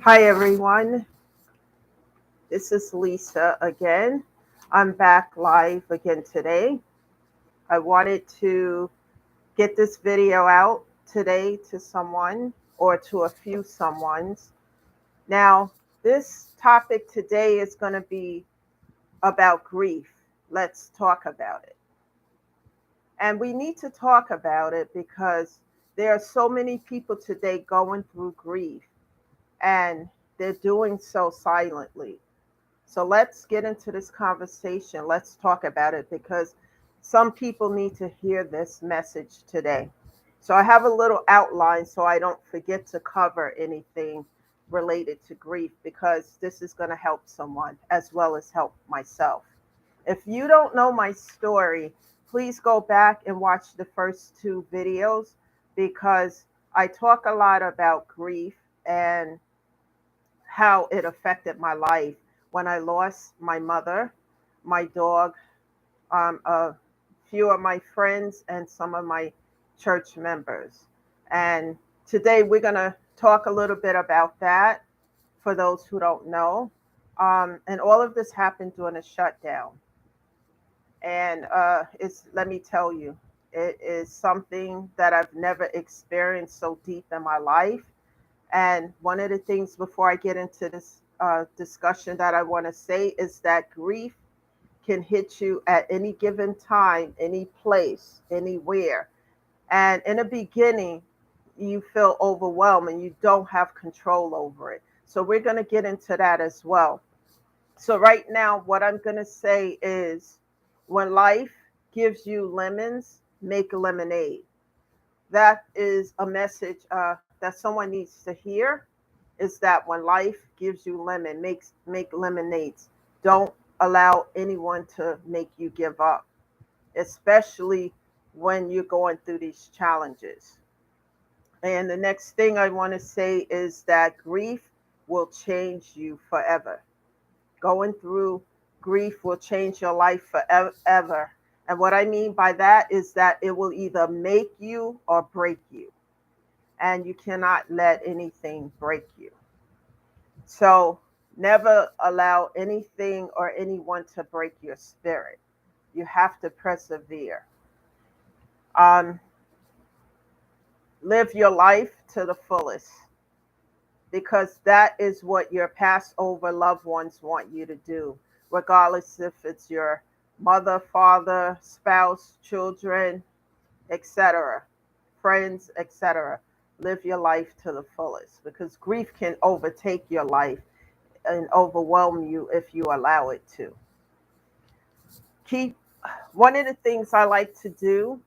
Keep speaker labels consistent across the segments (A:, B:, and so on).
A: Hi, everyone. This is Lisa again. I'm back live again today. I wanted to get this video out today to someone or to a few someones. Now, this topic today is going to be about grief. Let's talk about it. And we need to talk about it because there are so many people today going through grief and they're doing so silently. So let's get into this conversation. Let's talk about it because some people need to hear this message today. So I have a little outline so I don't forget to cover anything related to grief because this is going to help someone as well as help myself. If you don't know my story, please go back and watch the first two videos because I talk a lot about grief and how it affected my life when I lost my mother, my dog, a few of my friends, and some of my church members. And today we're going to talk a little bit about that for those who don't know. And all of this happened during a shutdown. And let me tell you, it is something that I've never experienced so deep in my life. And one of the things before I get into this discussion that I want to say is that grief can hit you at any given time, any place, anywhere. And in the beginning, you feel overwhelmed and you don't have control over it. So we're going to get into that as well. So, right now, what I'm going to say is when life gives you lemons, make lemonade. That is a message that someone needs to hear is that when life gives you make lemonades. Don't allow anyone to make you give up, especially when you're going through these challenges. And the next thing I want to say is that grief will change you forever. Going through grief will change your life forever. And what I mean by that is that it will either make you or break you. And you cannot let anything break you. So never allow anything or anyone to break your spirit. You have to persevere. Um, Live your life to the fullest because that is what your Passover loved ones want you to do, regardless if it's your mother, father, spouse, children, etc., friends, etc. Live your life to the fullest because grief can overtake your life and overwhelm you if you allow it to. Keep One of the things I like to do,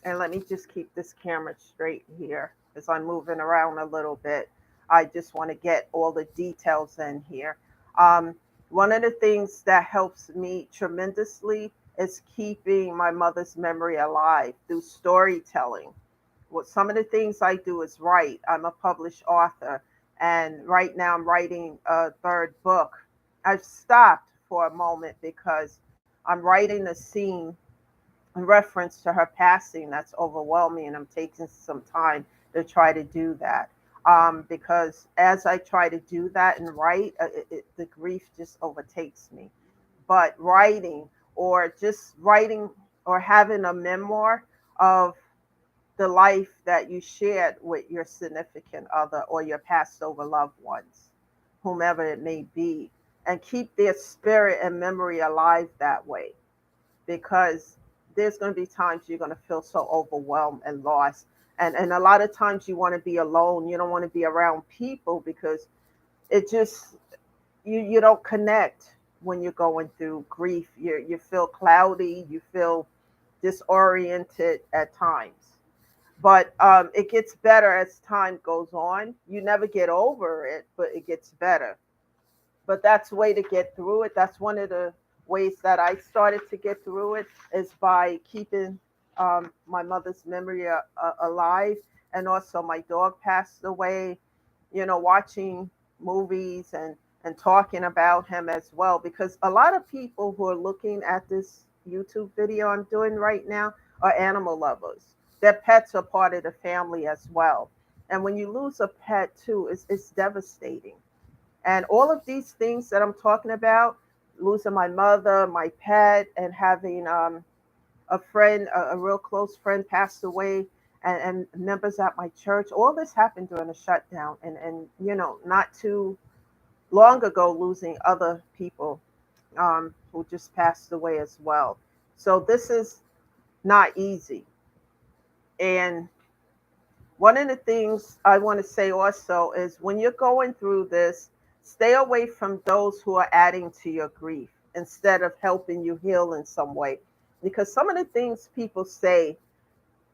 A: and let me just keep this camera straight here as I'm moving around a little bit. I just want to get all the details in here. Um, One of the things that helps me tremendously is keeping my mother's memory alive through storytelling. What some of the things I do is write. I'm a published author, and right now I'm writing a third book. I've stopped for a moment because I'm writing a scene in reference to her passing that's overwhelming, and I'm taking some time to try to do that. Because as I try to do that and write, the grief just overtakes me. But writing or having a memoir of the life that you shared with your significant other or your passed over loved ones, whomever it may be, and keep their spirit and memory alive that way. Because there's going to be times you're going to feel so overwhelmed and lost. And a lot of times you want to be alone. You don't want to be around people because it just, you don't connect when you're going through grief. You feel cloudy, you feel disoriented at times. But it gets better as time goes on. You never get over it, but it gets better. But that's the way to get through it. That's one of the ways that I started to get through it is by keeping my mother's memory alive. And also my dog passed away, watching movies and talking about him as well. Because a lot of people who are looking at this YouTube video I'm doing right now are animal lovers. Their pets are part of the family as well. And when you lose a pet too, it's devastating. And all of these things that I'm talking about, losing my mother, my pet, and having a friend, a real close friend passed away, and members at my church, all this happened during the shutdown. And not too long ago, losing other people who just passed away as well. So this is not easy. And one of the things I want to say also is when you're going through this, stay away from those who are adding to your grief instead of helping you heal in some way. Because some of the things people say,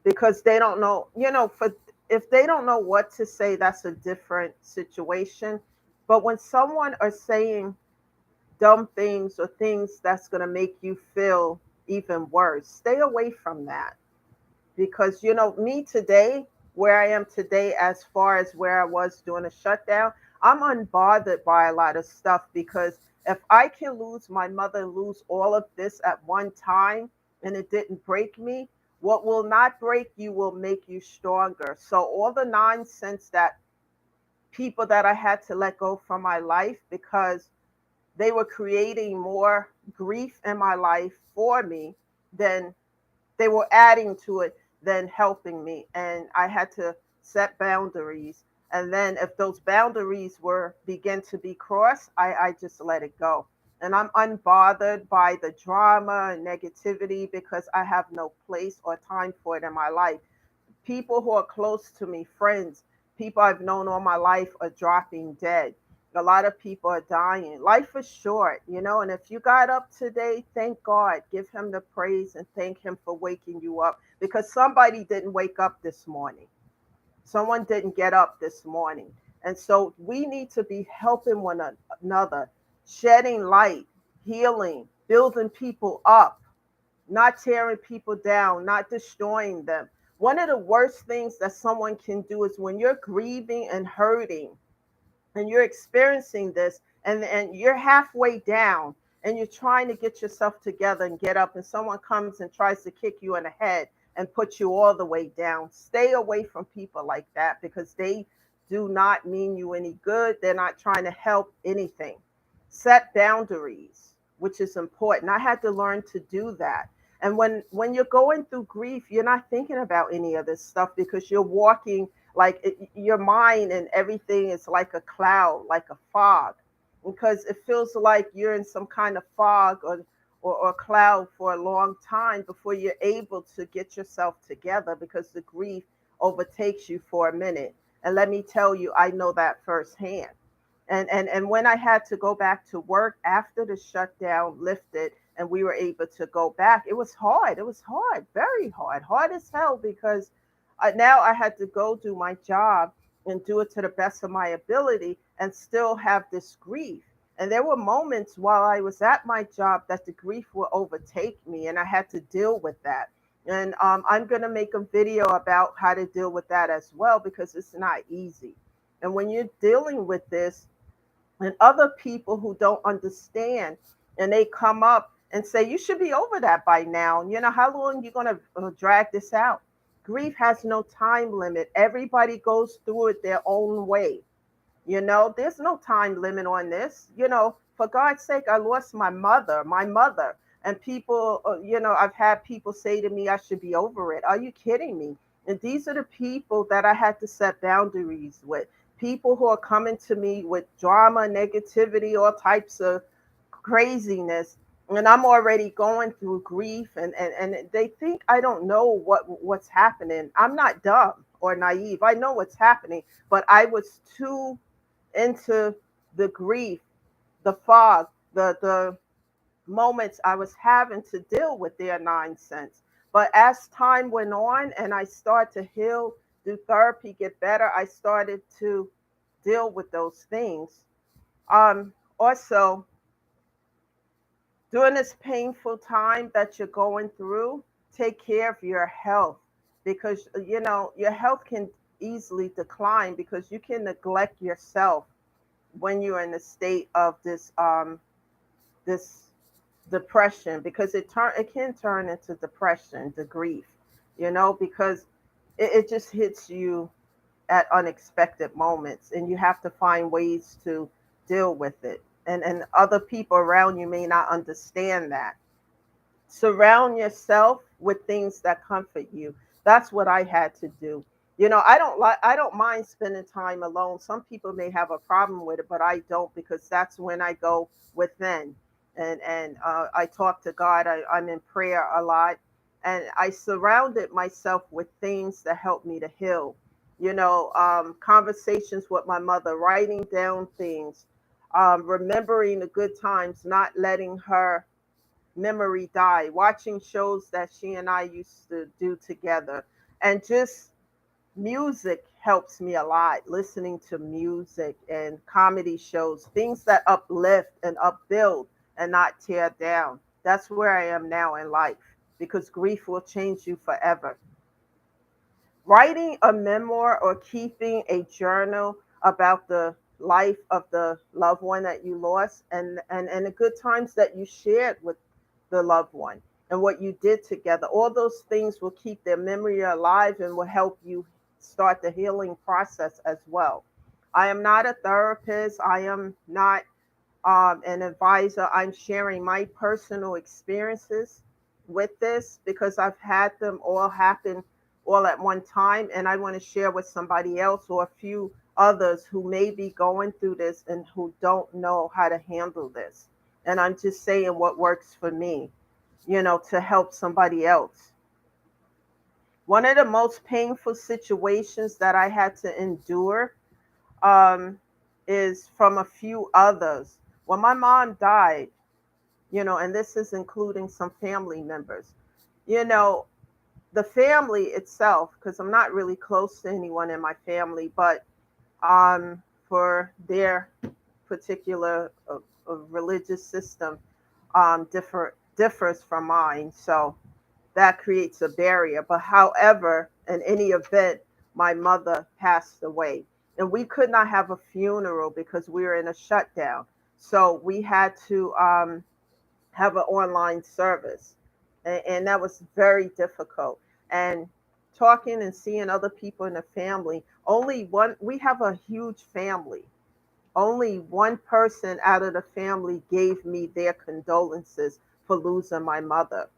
A: because they don't know, for if they don't know what to say, that's a different situation. But when someone are saying dumb things or things that's going to make you feel even worse, stay away from that. Because me today, where I am today, as far as where I was during a shutdown, I'm unbothered by a lot of stuff. Because if I can lose my mother, lose all of this at one time, and it didn't break me, what will not break you will make you stronger. So all the nonsense that people that I had to let go from my life, because they were creating more grief in my life for me than they were adding to it than helping me. And I had to set boundaries. And then if those boundaries were begin to be crossed, I just let it go. And I'm unbothered by the drama and negativity because I have no place or time for it in my life. People who are close to me, friends, people I've known all my life are dropping dead. A lot of people are dying. Life is short, and if you got up today, thank God. Give him the praise and thank him for waking you up, because somebody didn't wake up this morning. Someone didn't get up this morning. And so we need to be helping one another, shedding light, healing, building people up, not tearing people down, not destroying them. One of the worst things that someone can do is when you're grieving and hurting and you're experiencing this, and you're halfway down and you're trying to get yourself together and get up, and someone comes and tries to kick you in the head and put you all the way down. Stay away from people like that, because they do not mean you any good. They're not trying to help anything. Set boundaries, which is important. I had to learn to do that. And when you're going through grief, you're not thinking about any of this stuff, because you're walking like your mind and everything is like a cloud, like a fog, because it feels like you're in some kind of fog or cloud for a long time before you're able to get yourself together, because the grief overtakes you for a minute. And let me tell you, I know that firsthand. And when I had to go back to work after the shutdown lifted and we were able to go back, it was hard. It was hard, very hard, hard as hell, because now I had to go do my job and do it to the best of my ability and still have this grief. And there were moments while I was at my job that the grief would overtake me, and I had to deal with that. And I'm going to make a video about how to deal with that as well, because it's not easy. And when you're dealing with this, and other people who don't understand, and they come up and say you should be over that by now, how long are you going to drag this out? Grief has no time limit. Everybody goes through it their own way. There's no time limit on this. For God's sake, I lost my mother, and people, I've had people say to me I should be over it. Are you kidding me? And these are the people that I had to set boundaries with. People who are coming to me with drama, negativity, all types of craziness, and I'm already going through grief, and they think I don't know what's happening. I'm not dumb or naive. I know what's happening, but I was too into the grief, the fog, the moments I was having to deal with their nonsense. But as time went on and I started to heal, do therapy, get better, I started to deal with those things. Also, during this painful time that you're going through, take care of your health, because your health can easily decline because you can neglect yourself when you're in a state of this depression, because it can turn into depression, the grief, because it just hits you at unexpected moments, and you have to find ways to deal with it. And other people around you may not understand that. Surround yourself with things that comfort you. That's what I had to do. I don't mind spending time alone. Some people may have a problem with it, but I don't, because that's when I go within, and I talk to God. I'm in prayer a lot, and I surrounded myself with things that help me to heal. Conversations with my mother, writing down things, remembering the good times, not letting her memory die, watching shows that she and I used to do together. And just music helps me a lot. Listening to music and comedy shows, things that uplift and upbuild and not tear down. That's where I am now in life, because grief will change you forever. Writing a memoir or keeping a journal about the life of the loved one that you lost, and the good times that you shared with the loved one and what you did together, all those things will keep their memory alive and will help you start the healing process as well. I am not a therapist. I am not an advisor. I'm sharing my personal experiences with this because I've had them all happen all at one time, and I want to share with somebody else or a few others who may be going through this and who don't know how to handle this. And I'm just saying what works for me, to help somebody else. One of the most painful situations that I had to endure um, is from a few others. When my mom died, and this is including some family members, you know, the family itself, because I'm not really close to anyone in my family, but for their particular religious system, differs from mine. So that creates a barrier. But however, in any event, my mother passed away. And we could not have a funeral because we were in a shutdown. So we had to have an online service. And that was very difficult. And talking and seeing other people in the family, only one, we have a huge family. Only one person out of the family gave me their condolences for losing my mother,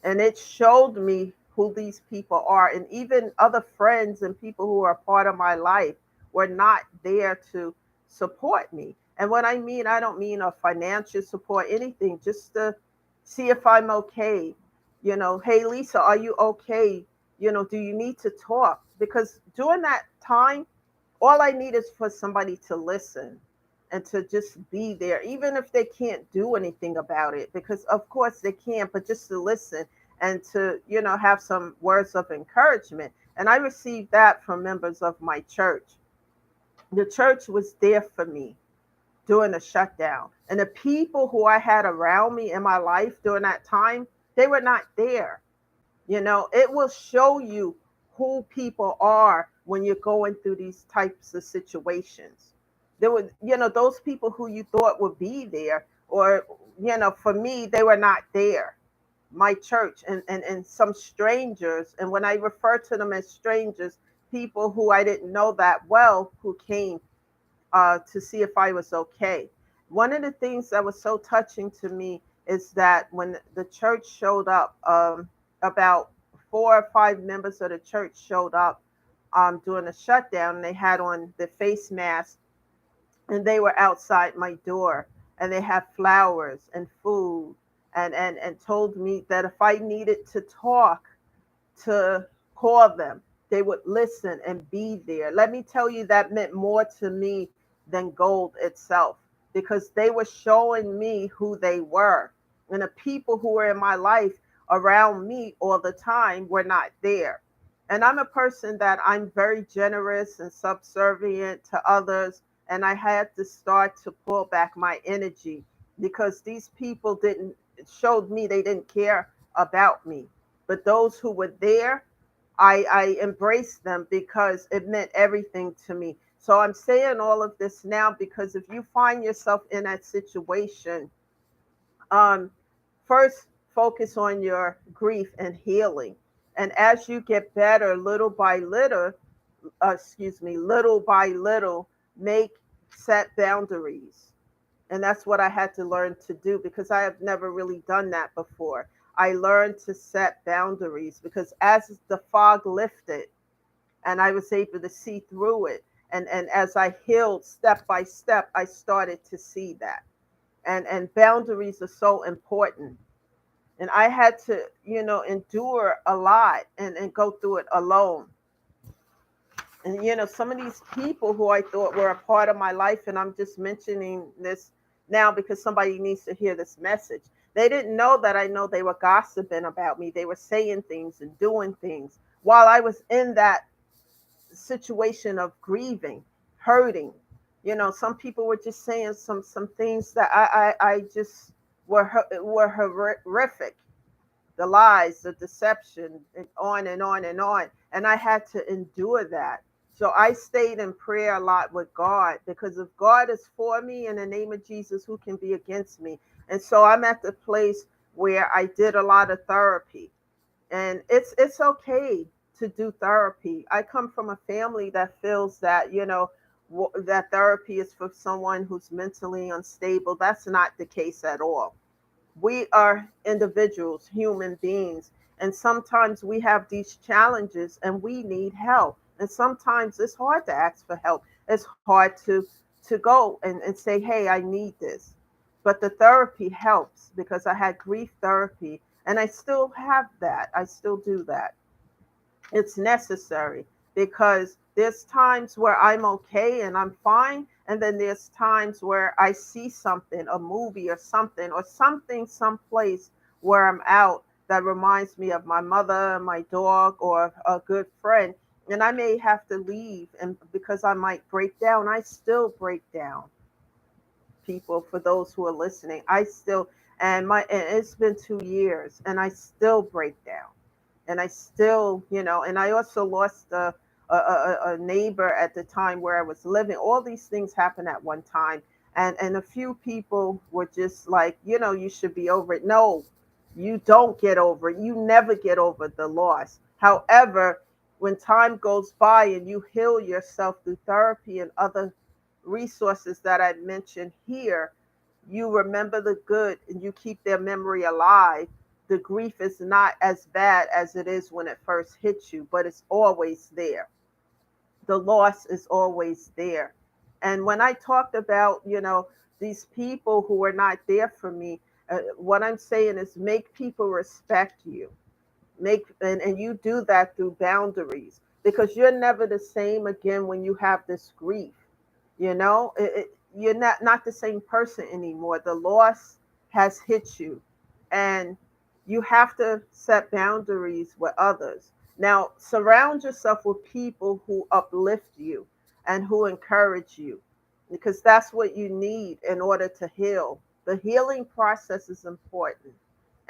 A: and it showed me who these people are. And even other friends and people who are part of my life were not there to support me. And what I mean, I don't mean a financial support, anything, just to see if I'm okay. Hey, Lisa, are you okay? Do you need to talk? Because during that time, all I need is for somebody to listen and to just be there, even if they can't do anything about it, because of course they can't, but just to listen and to, have some words of encouragement. And I received that from members of my church. The church was there for me during the shutdown. And the people who I had around me in my life during that time, they were not there. It will show you who people are when you're going through these types of situations. There were, those people who you thought would be there, or, for me, they were not there. My church and some strangers. And when I refer to them as strangers, people who I didn't know that well, who came to see if I was okay. One of the things that was so touching to me is that when the church showed up, about 4 or 5 members of the church showed up during the shutdown. They had on the face masks, and they were outside my door, and they had flowers and food, and told me that if I needed to talk, to call them. They would listen and be there. Let me tell you, that meant more to me than gold itself, because they were showing me who they were. And the people who were in my life around me all the time were not there. And I'm a person that I'm very generous and subservient to others. And I had to start to pull back my energy, because these people didn't, showed me they didn't care about me. But those who were there, I embraced them because it meant everything to me. So I'm saying all of this now because if you find yourself in that situation, um, first focus on your grief and healing. And as you get better little by little, little by little, make set boundaries. And that's what I had to learn to do because I have never really done that before. I learned to set boundaries because as the fog lifted and I was able to see through it, and as I healed step by step, I started to see that. And boundaries are so important. And I had to, endure a lot and go through it alone. And some of these people who I thought were a part of my life, and I'm just mentioning this now because somebody needs to hear this message. They didn't know that I know they were gossiping about me. They were saying things and doing things while I was in that situation of grieving, hurting. Some people were just saying some things that I just were horrific, the lies, the deception, and on and on and on. And I had to endure that. So I stayed in prayer a lot with God because if God is for me in the name of Jesus, who can be against me? And so I'm at the place where I did a lot of therapy. And it's okay to do therapy. I come from a family that feels that, that therapy is for someone who's mentally unstable. That's not the case at all. We are individuals, human beings, and sometimes we have these challenges and we need help. And sometimes it's hard to ask for help. It's hard to go and say, hey, I need this. But the therapy helps because I had grief therapy and I still have that. I still do that. It's necessary because there's times where I'm okay and I'm fine, and then there's times where I see something, a movie or something someplace where I'm out that reminds me of my mother, my dog, or a good friend, and I may have to leave, and because I might break down, I still break down. People, for those who are listening, I still, and it's been 2 years and I still break down, and I still, and I also lost a neighbor at the time where I was living. All these things happened at one time, and a few people were just like, you should be over it. No, you don't get over it. You never get over the loss. However, when time goes by and you heal yourself through therapy and other resources that I mentioned here, you remember the good and you keep their memory alive. The grief is not as bad as it is when it first hits you, but it's always there. The loss is always there. And when I talked about, these people who are not there for me, what I'm saying is make people respect you. And you do that through boundaries because you're never the same again when you have this grief. You're not the same person anymore. The loss has hit you, and you have to set boundaries with others. Now, surround yourself with people who uplift you and who encourage you, because that's what you need in order to heal. The healing process is important,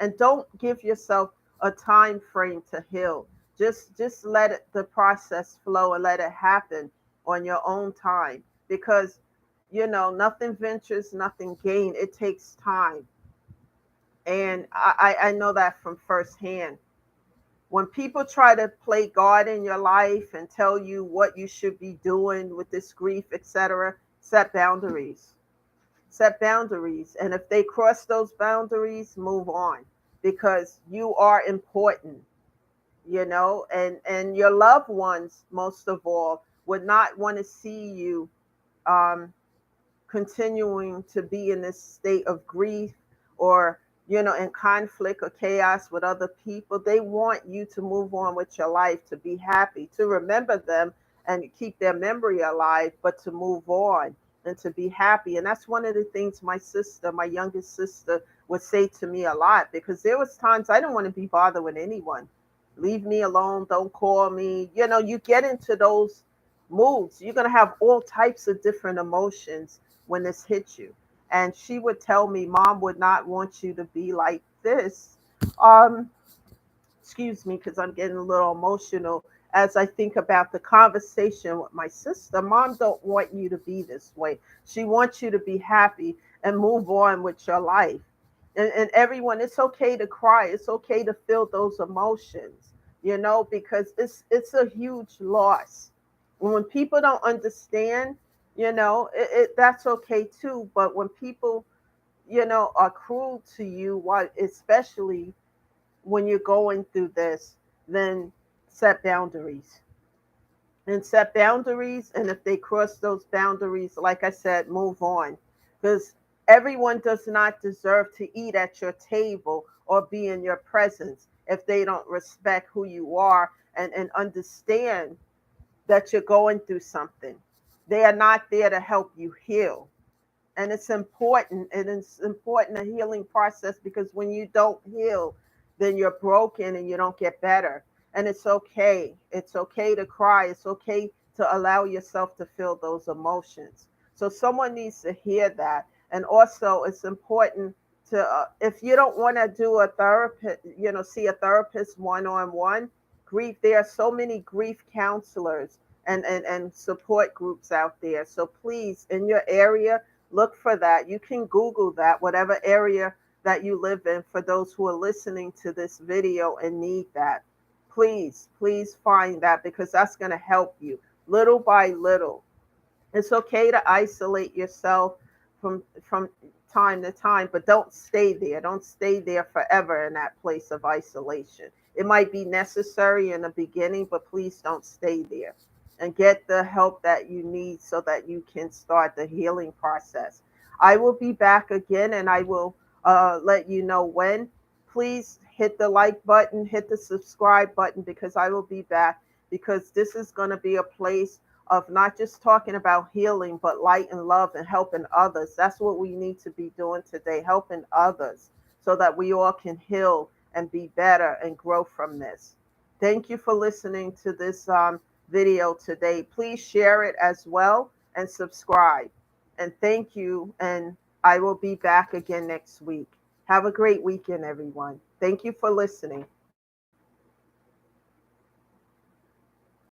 A: and don't give yourself a time frame to heal. Just let the process flow and let it happen on your own time, because nothing ventures, nothing gain. It takes time. And I know that from firsthand. When people try to play God in your life and tell you what you should be doing with this grief, etc., set boundaries. Set boundaries. And if they cross those boundaries, move on, because you are important, and your loved ones, most of all, would not want to see you um, continuing to be in this state of grief, or in conflict or chaos with other people. They want you to move on with your life, to be happy, to remember them and keep their memory alive, but to move on and to be happy. And that's one of the things my youngest sister, would say to me a lot, because there was times I didn't want to be bothered with anyone. Leave me alone, don't call me. You get into those moods. You're going to have all types of different emotions when this hits you. And she would tell me, Mom would not want you to be like this. Um, Excuse me, because I'm getting a little emotional as I think about the conversation with my sister. Mom don't want you to be this way. She wants you to be happy and move on with your life. And everyone, it's okay to cry. It's okay to feel those emotions, because it's a huge loss. When people don't understand, that's okay too. But when people, are cruel to you, why, especially when you're going through this, then set boundaries and set boundaries. And if they cross those boundaries, like I said, move on. Because everyone does not deserve to eat at your table or be in your presence if they don't respect who you are and understand that you're going through something. They are not there to help you heal. And it's important a healing process, because when you don't heal, then you're broken and you don't get better. And it's okay to cry, it's okay to allow yourself to feel those emotions. So someone needs to hear that. And also it's important to, if you don't want to do a therapist, see a therapist one-on-one grief, there are so many grief counselors and support groups out there. So please, in your area, look for that. You can Google that, whatever area that you live in, for those who are listening to this video and need that. Please, please find that, because that's going to help you little by little. It's okay to isolate yourself from time to time, but don't stay there. Don't stay there forever in that place of isolation. It might be necessary in the beginning, but please don't stay there. And get the help that you need so that you can start the healing process. I will be back again, and I will let you know when. Please hit the like button, hit the subscribe button, because I will be back, because this is going to be a place of not just talking about healing, but light and love and helping others. That's what we need to be doing today, helping others so that we all can heal and be better and grow from this. Thank you for listening to this video today. Please share it as well and subscribe. And thank you. And I will be back again next week. Have a great weekend, everyone. Thank you for listening.